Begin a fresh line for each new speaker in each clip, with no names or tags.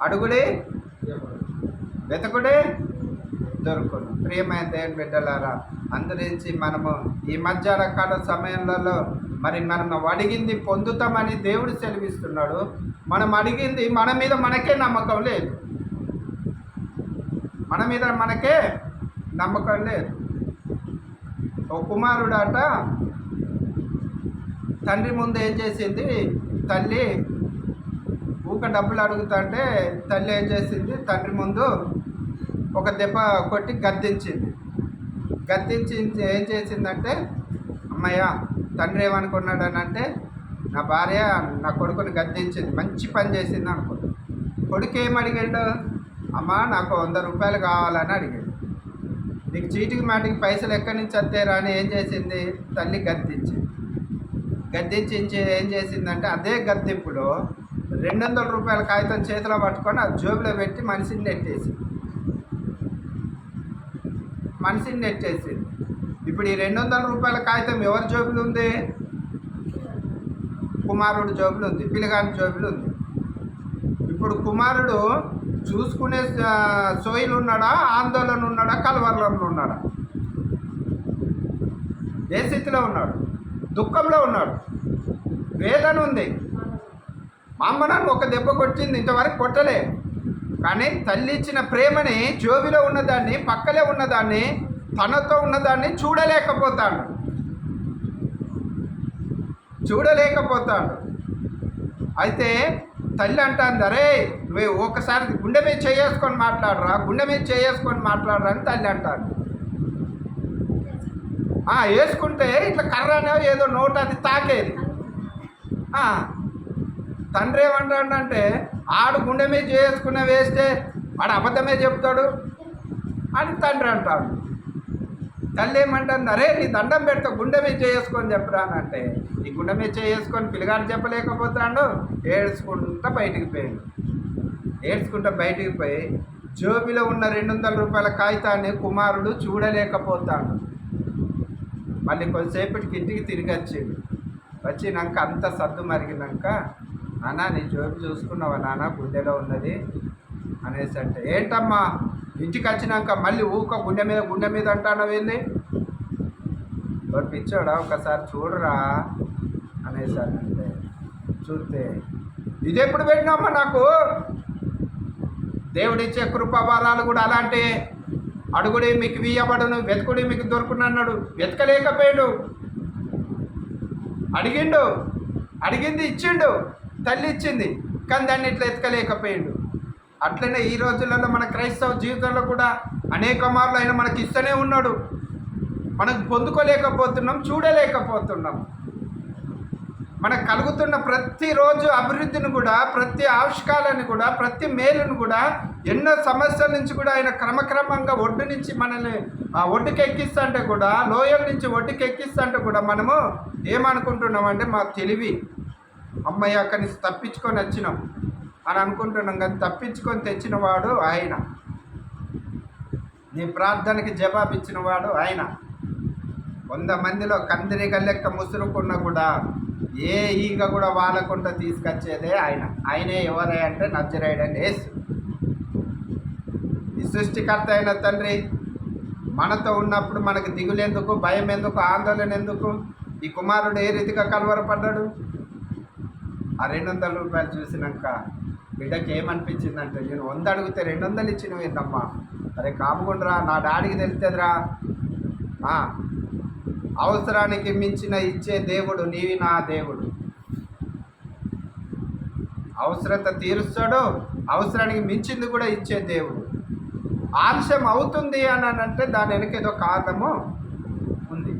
అడుగుడి వెతకుడే దొరుకును. ప్రియమైన దేవుని బిడ్డలారా, అందురించి మనము ఈ మధ్యాహ్న కాల సమయంలో మరి మనం అడిగింది పొందుతామని దేవుడు సెలవిస్తున్నాడు. మనం అడిగింది మన మీద మనకే నమ్మకం లేదు. మన మీద మనకే నమ్మకం లేదు. ఓ కుమారుడాట తండ్రి ముందు ఏం చేసింది, తల్లి ఊక డబ్బులు అడుగుతుంటే తల్లి ఏం చేసింది, తండ్రి ముందు ఒక దెబ్బ కొట్టి గద్దించింది. గద్దించి ఏం చేసిందంటే, అమ్మయ్య తండ్రి ఏమనుకున్నాడని అంటే, నా భార్య నా కొడుకుని గద్దించింది, మంచి పని చేసింది అనుకుంది. కొడుకు ఏమడిగాడు, అమ్మ నాకు 100 రూపాయలు కావాలని అడిగాడు. నీకు చీటికి మాటికి పైసలు ఎక్కడి నుంచి వస్తారా అని ఏం చేసింది, తల్లి గద్దించింది. గద్దించి ఏం చేసిందంటే, అదే గద్దింపులో 200 రూపాయల కాగితం చేతిలో పట్టుకొని ఆ జోబులో పెట్టి మనిషిని నెట్టేసింది. ఇప్పుడు ఈ 200 రూపాయల కాగితం ఎవరి జోబులు ఉంది, కుమారుడు జోబులు ఉంది, పిల్లగాని జోబులు ఉంది. ఇప్పుడు కుమారుడు చూసుకునే సోయిలు ఉన్నాడా, ఆందోళన ఉన్నాడా, కలవరంలో ఉన్నాడా? ఏ స్థితిలో ఉన్నాడు? దుఃఖంలో ఉన్నాడు, వేదన ఉంది. మా అమ్మ నాన్న ఒక దెబ్బ కొట్టింది, ఇంతవరకు కొట్టలే. కానీ తల్లి ఇచ్చిన ప్రేమని, జోబిలో ఉన్నదాన్ని, పక్కలే ఉన్నదాన్ని, తనతో ఉన్నదాన్ని చూడలేకపోతాడు. అయితే తల్లి అంటాను, అరే నువ్వు ఒకసారి గుండె మీద చేసుకొని మాట్లాడరా అని తల్లి అంటాను. వేసుకుంటే ఇట్లా కర్రనే ఏదో నోటు అది తాకేది. తండ్రి ఏమంటాడంటే, ఆడు గుండె మీద చేసుకున్న వేస్తే వాడు అబద్ధమే చెప్తాడు అని తండ్రి అంటాడు. తల్లి ఏమంటుంది, అరే నీ దండం పెడతా గుండె మీద చేసుకొని చెప్పరా అని అంటే, ఈ గుండె మీద చేసుకొని పిల్లగాడు చెప్పలేకపోతాడు. ఏడ్చుకుంటా బయటికి పోయి జోబిలో ఉన్న 200 రూపాయల కాగితాన్ని కుమారుడు చూడలేకపోతాడు. మళ్ళీ కొద్దిసేపటికి ఇంటికి తిరిగి వచ్చినాక అంత సర్దు మరిగినాక, నాన్న నీ జోబు చూసుకున్నావా నాన్న, గుండెలో ఉన్నది అనేసి అంటే, ఏంటమ్మా ఇంటికి వచ్చినాక మళ్ళీ ఊక గుండె మీద అంటానవేంది, పిచ్చోడా ఒకసారి చూడరా అనేసి అంటే, చూస్తే ఇది ఎప్పుడు పెట్టినామ్మా, నాకు దేవుడిచ్చే కృపావరాలు కూడా అలాంటి, అడుగుడి మీకు వీయబడును, వెతుకుడి మీకు దొరుకునన్నాడు. వెతకలేకపోయాడు, అడిగింది ఇచ్చిండు, తల్లి ఇచ్చింది, కానీ దాన్ని ఇట్లా ఎతకలేకపోయాడు. అట్లనే ఈ రోజులలో మన క్రైస్తవ జీవితంలో కూడా అనేక మార్లు ఆయన మనకి ఇస్తూనే ఉన్నాడు. మనకు పొందుకోలేకపోతున్నాం, చూడలేకపోతున్నాం. మనకు కలుగుతున్న ప్రతిరోజు అభివృద్ధిని కూడా, ప్రతి ఆవిష్కారాన్ని కూడా, ప్రతి మేలును కూడా, ఎన్నో సమస్యల నుంచి కూడా ఆయన క్రమక్రమంగా ఒడ్డు నుంచి మనల్ని ఒడ్డుకి ఎక్కిస్తుంటే కూడా, లోయల నుంచి ఒడ్డుకి ఎక్కిస్తుంటే కూడా మనము ఏమనుకుంటున్నామంటే, మా తెలివి అమ్మయ్య అక్కడి నుంచి తప్పించుకొని వచ్చినాం అని అనుకుంటున్నాం. కానీ తప్పించుకొని తెచ్చిన వాడు ఆయన, నీ ప్రార్థనకి జవాబు ఇచ్చిన వాడు ఆయన. 100 మందిలో కందిరిగ లెక్క ముసురుకున్నా కూడా ఏ ఈగ కూడా వాలకుండా తీసుకొచ్చేదే ఆయనే. ఎవరై అంటే నజరేయుడైన యేసు. ఈ సృష్టికర్త అయిన తండ్రి మనతో ఉన్నప్పుడు మనకు దిగులెందుకు, భయం ఎందుకు, ఆందోళన ఎందుకు? ఈ కుమారుడు ఏ రీతిగా కలవరపడ్డాడు? ఆ 200 రూపాయలు చూసినాక బిడ్డకి ఏమనిపించిందంటే, నేను 100 అడిగితే 200 ఇచ్చినవి ఏందమ్మా, అరే కాముకుండ్రా, నా డాడీకి తెలుస్తుందిరా. అవసరానికి మించిన ఇచ్చే దేవుడు నీవి నా దేవుడు. అవసరత తీరుస్తాడు, అవసరానికి మించింది కూడా ఇచ్చే దేవుడు. ఆలస్యం అవుతుంది అని అంటే దాని వెనక ఏదో కారణము ఉంది.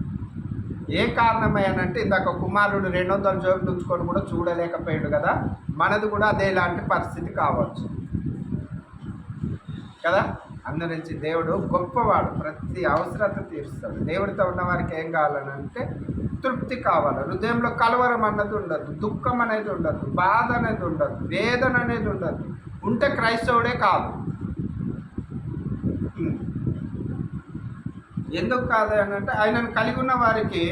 ఏ కారణమయ్యానంటే, ఇందాక కుమారుడు 200 జోబులు ఉంచుకొని కూడా చూడలేకపోయాడు కదా, మనది కూడా అదే ఇలాంటి పరిస్థితి కావచ్చు కదా. అందురించి దేవుడు గొప్పవాడు, ప్రతి అవసరత తీరుస్తాడు. దేవుడితో ఉన్న వారికి ఏం కావాలని అంటే తృప్తి కావాలి. హృదయంలో కలవరం అన్నది ఉండదు, దుఃఖం అనేది ఉండదు, బాధ అనేది ఉండదు, వేదన అనేది ఉండదు. ఉంటే క్రైస్తవుడే కాదు. ఎందుకు కాదు అని అంటే, ఆయనను కలిగి ఉన్న వారికి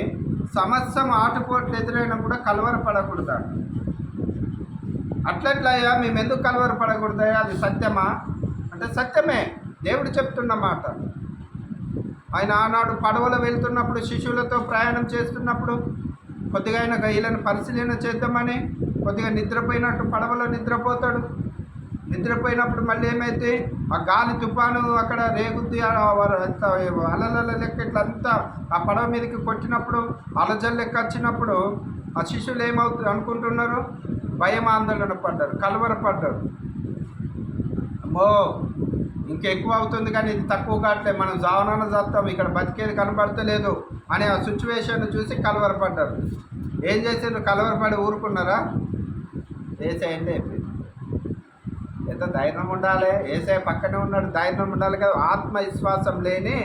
సమస్తం ఆటుపోట్లు ఎదురైనా కూడా కలవరపడకూడదు. అట్లట్లయ్యా మేము ఎందుకు కలవరపడకూడదయ్యా, అది సత్యమా అంటే సత్యమే, దేవుడు చెప్తున్నమాట. ఆయన ఆనాడు పడవలో వెళ్తున్నప్పుడు శిష్యులతో ప్రయాణం చేస్తున్నప్పుడు కొద్దిగా ఆయన వీళ్ళని పరిశీలన చేద్దామని కొద్దిగా నిద్రపోయినట్టు పడవలో నిద్రపోతాడు. నిద్రపోయినప్పుడు మళ్ళీ ఏమైతే ఆ గాలి తుఫాను అక్కడ రేగుద్ది, అలల లెక్క ఇట్లంతా ఆ పడవ మీదకి కొట్టినప్పుడు అలజల్ లెక్క వచ్చినప్పుడు ఆ శిష్యులు ఏమవుతుంది అనుకుంటున్నారు, భయం ఆందోళన పడ్డారు, కలవరపడ్డారు. అమ్మో ఇంకెక్కువ అవుతుంది కానీ ఇది తక్కువ కావట్లేదు, మనం జావనాన చేస్తాం, ఇక్కడ బతికేది కనబడతలేదు అనే ఆ సిచ్యువేషన్ చూసి కలవరపడ్డారు. ఏం చేసారు, కలవరపడి ఊరుకున్నారా? ఏసేయండి అయిపోయింది. ఎంత ధైర్యం ఉండాలి, ఏసే పక్కనే ఉన్నాడు, ధైర్యం ఉండాలి కదా. ఆత్మవిశ్వాసం లేని